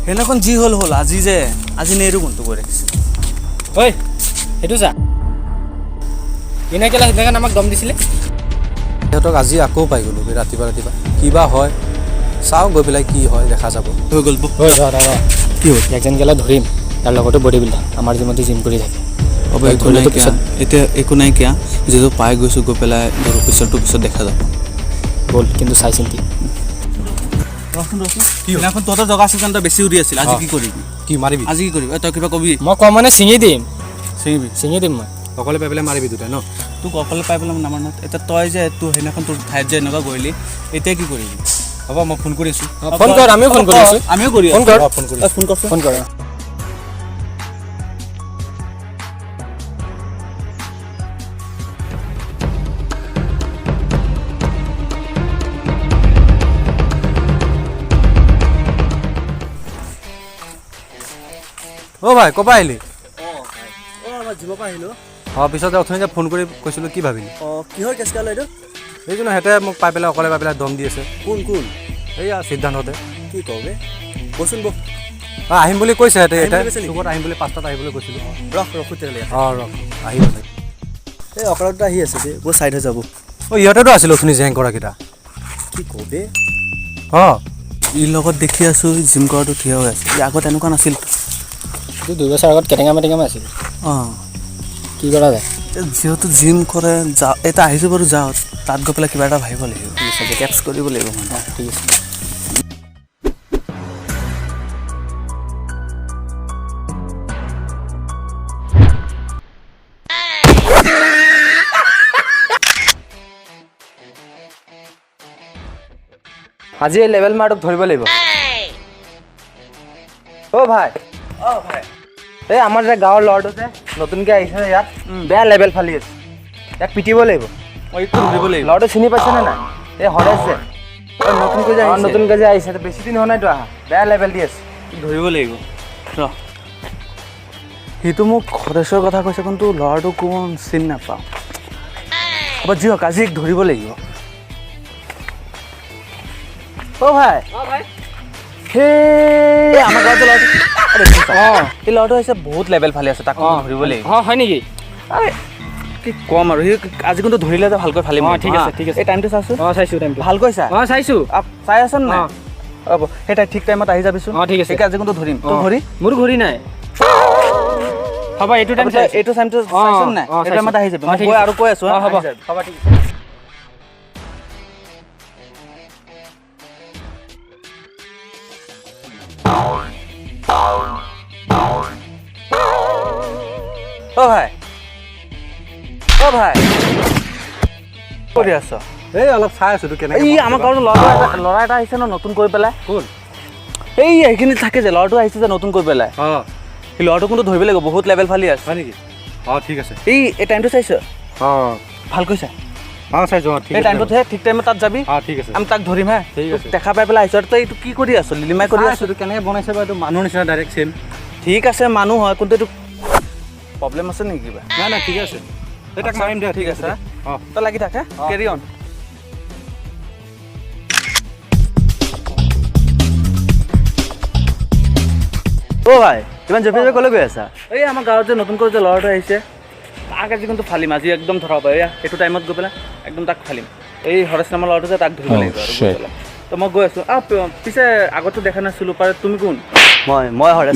সেইদিনাখন যি হ'ল হ'ল আজি যে আজি নেৰু কোনটো কৰি ৰাখিছে ঐ সেইটো চা কেনেকৈ সেইদিনাখন আমাক দম দিছিলে সিহঁতক আজি আকৌ পাই গ'লোঁ ৰাতিপুৱা কিবা হয় চাওঁ গৈ পেলাই কি হয় দেখা যাব হৈ গ'ল কি হ'ল একজন গেলা ধৰিম তাৰ লগতে বডি বিল্ডাৰ আমাৰ জিমতে জিম কৰি থাকে এতিয়া একো নাই কিয়া যিহেতু পাই গৈছোঁ গৈ পেলাই ধৰক পিছত দেখা যাব ব'ল কিন্তু চাই চিন্তি সেইদিনাখন তহঁতৰ জগা আছিল কাৰণে বেছি উৰি আছিল আজি কি কৰিবি কি মাৰিবি আজি কি কৰিবি তই কিবা কবি মই কম মানে ছিঙি দিম মই অকলে পাই পেলাই মাৰিবি দুটাই ন তোক অকলে পাই পেলাই নামাৰ নহয় এতিয়া তই যে তোৰ সেইদিনাখন তোৰ ঠাইত যে এনেকুৱা কৰিলি এতিয়া কি কৰিবি হ'ব মই ফোন কৰি আছোঁ ফোন কৰ আমিও ফোন কৰি আছোঁ আমিও কৰি ফোন কৰ ফোন কৰ অ' ভাই ক'ৰপৰা আহিলি জিমৰ পৰা আহিলোঁ অঁ পিছত অথনি যে ফোন কৰি কৈছিলোঁ কি ভাবিলি অঁ কিহৰ কেছ কাল এইটো সেইজনে সিহঁতে মোক পাই পেলাই অকলে পাই পেলাই দম দি আছে কোন এইয়া সিদ্ধান্ততে কি কওঁ বে বচোন বহ আহিম বুলি কৈছে সিহঁতে এতিয়া কৈছে নেকি? তোকত আহিম বুলি 5টাত আহিবলৈ কৈছিলোঁ ৰখ তেতিয়াহ'লে অঁ ৰখ আহিব এই অকৰাটো আহি আছে বে বহুত চাইড হৈ যাব অঁ ইহঁতেতো আছিল অথনি জেং কৰাকেইটা কি কওঁ বে অঁ ইৰ লগত দেখি আছোঁ জিম কৰাটো থিয় হৈ আছে ই আগত এনেকুৱা নাছিল তোৰ 2 বছৰ আগত কেটেঙা মেটেঙা আছিল অঁ কি কৰা যায় যিহেতু জিম কৰে যা এটা আহিছোঁ বাৰু যাওঁ তাত গৈ পেলাই কিবা এটা ভাবিব লাগিব কেপছ কৰিব লাগিব মানে ঠিক আছে আজি এই লেভেল মাৰটোক ধৰিব লাগিব অ' ভাই এই আমাৰ যে গাঁৱৰ ল'ৰাটো যে নতুনকৈ আহিছে ইয়াত বেয়া লেভেল ফালি আছে ইয়াক পিটিব লাগিব ধৰিব লাগিব ল'ৰাটো চিনি পাইছেনে নাই এই হৰেশ যে নতুনকৈ যে আহিছে বেছি দিন হোৱা নাইতো আহা বেয়া লেভেল দি আছে ধৰিব লাগিব ৰ সিটো মোক সদস্যৰ কথা কৈছে কিন্তু ল'ৰাটো কোন চিনি নাপাওঁ হ'ব যি হওক আজি ধৰিব লাগিব অ' ভাই সেই আমাৰ গাঁৱত ল'ৰাটো এই ল'ৰাটো হৈছে বহুত লেভেল ফালি আছে তাক ধৰিব লাগিব অঁ হয় নেকি আৰে কি ক'ম আৰু সি আজি কিন্তু ধৰিলে যে ভালকৈ ফালিম ঠিক আছে এই টাইমটো চাইছোঁ অঁ চাইছোঁ টাইমটো ভালকৈ চা চাইছোঁ চাই আছ নাই হ'ব সেই ঠিক টাইমত আহি যাবিচোন ঠিক আছে আজি কিন্তু ধৰিম তোৰ ঘড়ী মোৰ ঘড়ী নাই হ'ব এইটো টাইম এইটো টাইমটো চাইছোন নাই এই টাইমত আহি যাবি মই আৰু কৈ আছোঁ হ'ব হ'ব ঠিক অ' ভাই কৰি আছ এই অলপ চাই আছোঁ তোৰ কেনেকৈ এই আমাৰ গাঁৱৰ ল'ৰা এটা আহিছে ন নতুন কৰি পেলাই কোন এই এইখিনিত থাকে যে ল'ৰাটো আহিছে যে নতুন কৰি পেলাই অঁ সেই ল'ৰাটো কিন্তু ধৰিব লাগিব বহুত লেভেল ফালি আছে হয় নেকি অঁ ঠিক আছে এই টাইমটো চাইছ অঁ ভালকৈ চা অঁ চাইছোঁ অঁ ঠিক এই আছে টাইমটোতহে ঠিক টাইমত তাত যাবি অঁ ঠিক আছে আমি তাক ধৰিম হে ঠিক আছে। দেখা পাই পেলাই আহিছ তই এইটো কি কৰি আছ লিলিমাই কৰি আছ তোৰ কেনেকৈ বনাইছে বাৰু এইটো মানুহৰ নিচিনা ডাইৰেক্ট চেম ঠিক আছে মানুহ হয় কিন্তু এইটো প্ৰব্লেম আছে নেকি কিবা নাই ঠিকে আছে এই তাক মাৰিম দে ঠিক আছে অঁ তই লাগি থাক কেৰি অন অ' ভাই ইমান জপি ক'লৈ গৈ আছা এই আমাৰ গাঁৱত যে নতুনকৈ যে ল'ৰাটো আহিছে তাক আজি কিন্তু ফালিম আজি একদম ধৰাব এয়া সেইটো টাইমত গৈ পেলাই একদম তাক ফালিম এই হৰেশ নামৰ ল'ৰাটো যে তাক ধৰিব লাগিব আৰু গৈ পেলাই তো মই গৈ আছোঁ পিছে আগতো দেখা নাছিলোঁ পাৰে তুমি কোন মই হৰেশ